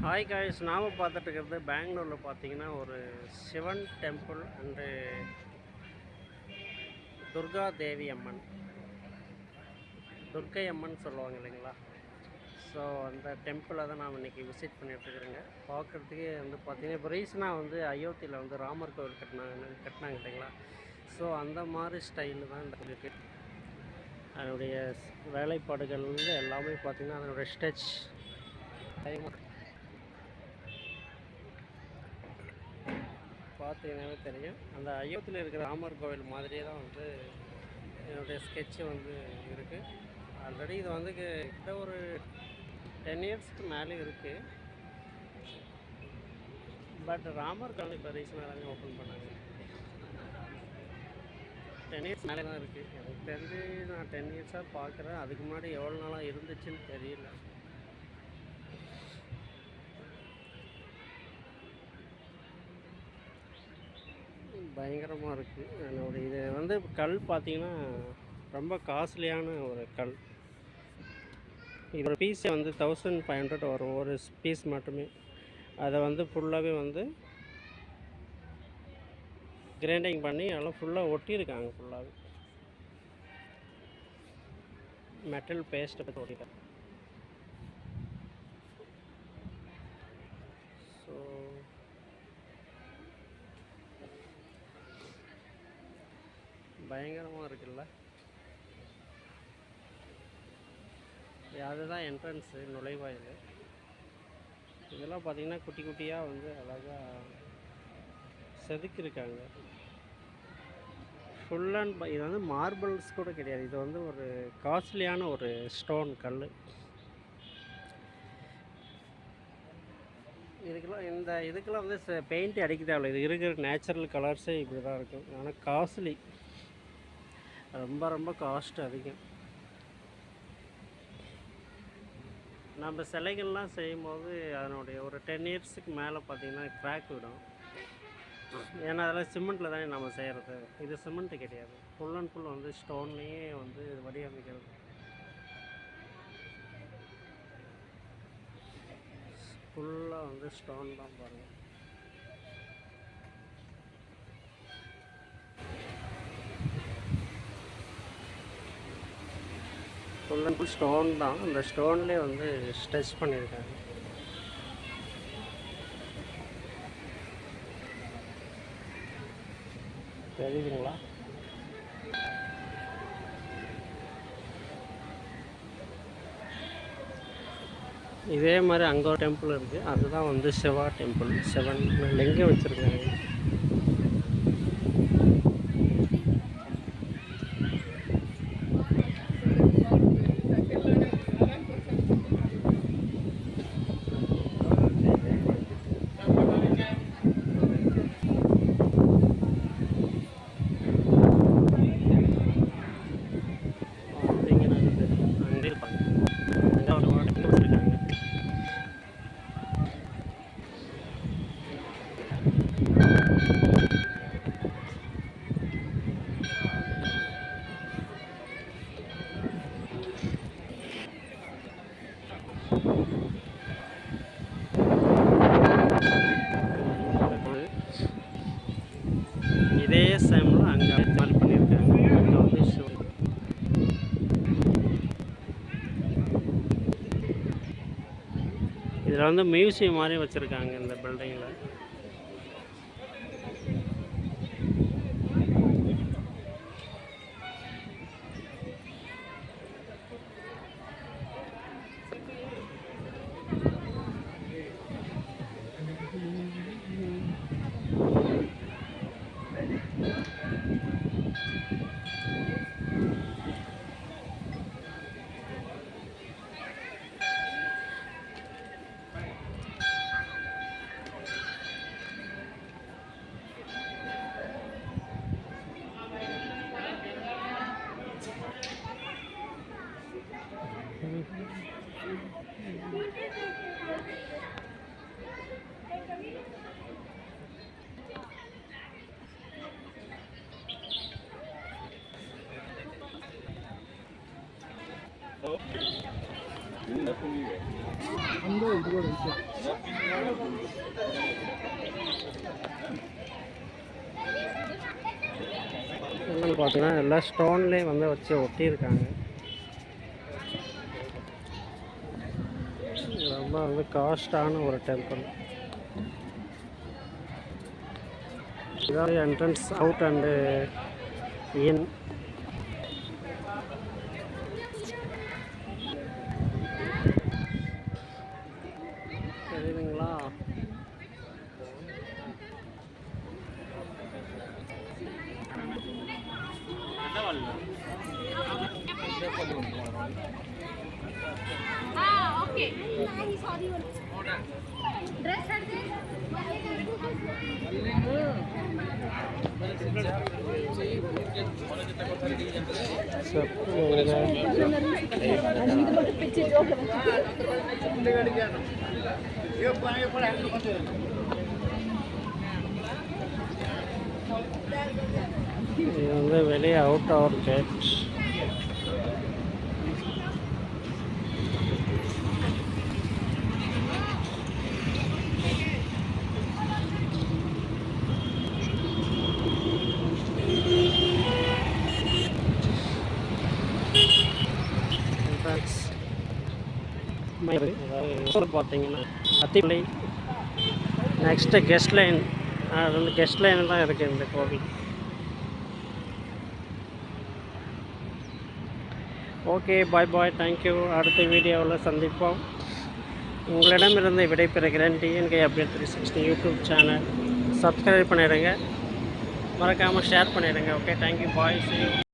Hi guys, நாம் பார்த்துட்டு இருக்கிறது பெங்களூரில் பார்த்தீங்கன்னா ஒரு சிவன் டெம்பிள் அண்டு துர்கா தேவி அம்மன், துர்க்கை அம்மன் சொல்லுவாங்க இல்லைங்களா. ஸோ அந்த டெம்பிளை தான் நான் இன்றைக்கி விசிட் பண்ணிகிட்ருக்குறேங்க. பார்க்குறதுக்கே வந்து பார்த்திங்கன்னா இப்போ ரீசனாக வந்து அயோத்தியில் வந்து ராமர் கோவில் கட்டினாங்க இல்லைங்களா. ஸோ அந்த மாதிரி ஸ்டைலில் தான் இந்த இருக்குது. அதனுடைய வேலைப்பாடுகள் வந்து எல்லாமே பார்த்திங்கன்னா அதனுடைய ஸ்டெச் பார்த்தீங்கன்னாவே தெரியும். அந்த அயோத்தியில் இருக்கிற ராமர் கோவில் மாதிரியே தான் வந்து என்னுடைய ஸ்கெட்சு வந்து இருக்குது. ஆல்ரெடி இது வந்து கிட்ட ஒரு 10 இயர்ஸ்க்கு மேலே இருக்குது. பட் ராமர் கோவில் இப்போ ரீசனாக தாங்க ஓப்பன் பண்ணாங்க. 10 இயர்ஸ் மேலே தான் இருக்குது. எனக்கு தெரிஞ்சு நான் 10 இயர்ஸாக பார்க்குறேன். அதுக்கு முன்னாடி எவ்வளோ நாளாக இருந்துச்சுன்னு தெரியல. பயங்கரமாக இருக்குது. என்னுடைய இது வந்து கல் பார்த்திங்கன்னா ரொம்ப காஸ்ட்லியான ஒரு கல். இதோட பீஸே வந்து 1500 வரும் ஒரு பீஸ் மட்டுமே. அதை வந்து ஃபுல்லாகவே வந்து கிரைண்டிங் பண்ணி எல்லாம் ஃபுல்லாக ஒட்டியிருக்காங்க. ஃபுல்லாகவே மெட்டல் பேஸ்ட்டை பற்றி ஒட்டிட்டாங்க. ஸோ பயங்கரமாக இருக்குல்ல. அதுதான் என்ட்ரன்ஸு, நுழைவாயில். இதெல்லாம் பார்த்திங்கன்னா குட்டி குட்டியாக வந்து அழகாக செதுக்கியிருக்காங்க. ஃபுல் அண்ட் இது வந்து மார்பிள்ஸ் கூட கிடையாது. இது வந்து ஒரு காஸ்ட்லியான ஒரு ஸ்டோன் கல். இதுக்கெல்லாம் வந்து பெயிண்ட் அடிக்க தேவையில்லை. இது இருக்கிற நேச்சுரல் கலர்ஸே இப்படி தான் இருக்கும். ஆனால் காஸ்ட்லி, ரொம்ப ரொம்ப காஸ்ட் அதிகம். நம்ம சிலைகள்லாம் செய்யும்போது அதனுடைய ஒரு 10 இயர்ஸுக்கு மேலே பார்த்திங்கன்னா கிராக் விடும். ஏன்னா அதெல்லாம் சிமெண்ட்டில் தானே நம்ம செய்கிறது. இது சிமெண்ட்டு கிடையாது, ஃபுல் அண்ட் ஃபுல் வந்து ஸ்டோன்லேயே வந்து வடிவமைக்கிறது. ஃபுல்லாக வந்து ஸ்டோன் தான் பாருங்கள். ஃபுல் அண்ட் ஃபுல் ஸ்டோன் தான். அந்த ஸ்டோன்லேயே வந்து ஸ்ட்ரெச் பண்ணியிருக்காங்க. தெரியுதுங்களா? இதே மாதிரி அங்கே ஒரு டெம்பிள் இருக்குது. அதுதான் வந்து சிவா டெம்பிள். சிவன் லிங்கம் வச்சுருக்காங்க. இதே சேமில் அங்கே மாதிரி பண்ணியிருக்காங்க. அங்கே வந்து இதில் வந்து மியூசியம் மாதிரி வச்சுருக்காங்க இந்த பில்டிங்கில். என்னென்னு பார்த்தீங்கன்னா எல்லாம் ஸ்டோன்லேயே வந்து வச்சு ஒட்டியிருக்காங்க. ரொம்ப வந்து காஸ்டான ஒரு டெம்பிள். இதாவது என்ட்ரன்ஸ் அவுட் அண்டு இன். தெரியுதுங்களா? இது வந்து வெளியே அவுட் அவர் கேட். பார்த்தீங்கன்னா அத்திமலை நெக்ஸ்ட்டு கெஸ்ட் லைன். அது வந்து கெஸ்ட் லைன் தான் இருக்குது இந்த கோவில். ஓகே, பாய் பாய், தேங்க்யூ. அடுத்த வீடியோவில் சந்திப்போம். உங்களிடமிருந்து விடைபெறுகிறேன். DNK update 360 YouTube channel subscribe பண்ணிடுங்க, மறக்காமல் ஷேர் பண்ணிடுங்க. Okay, thank you, bye, see you.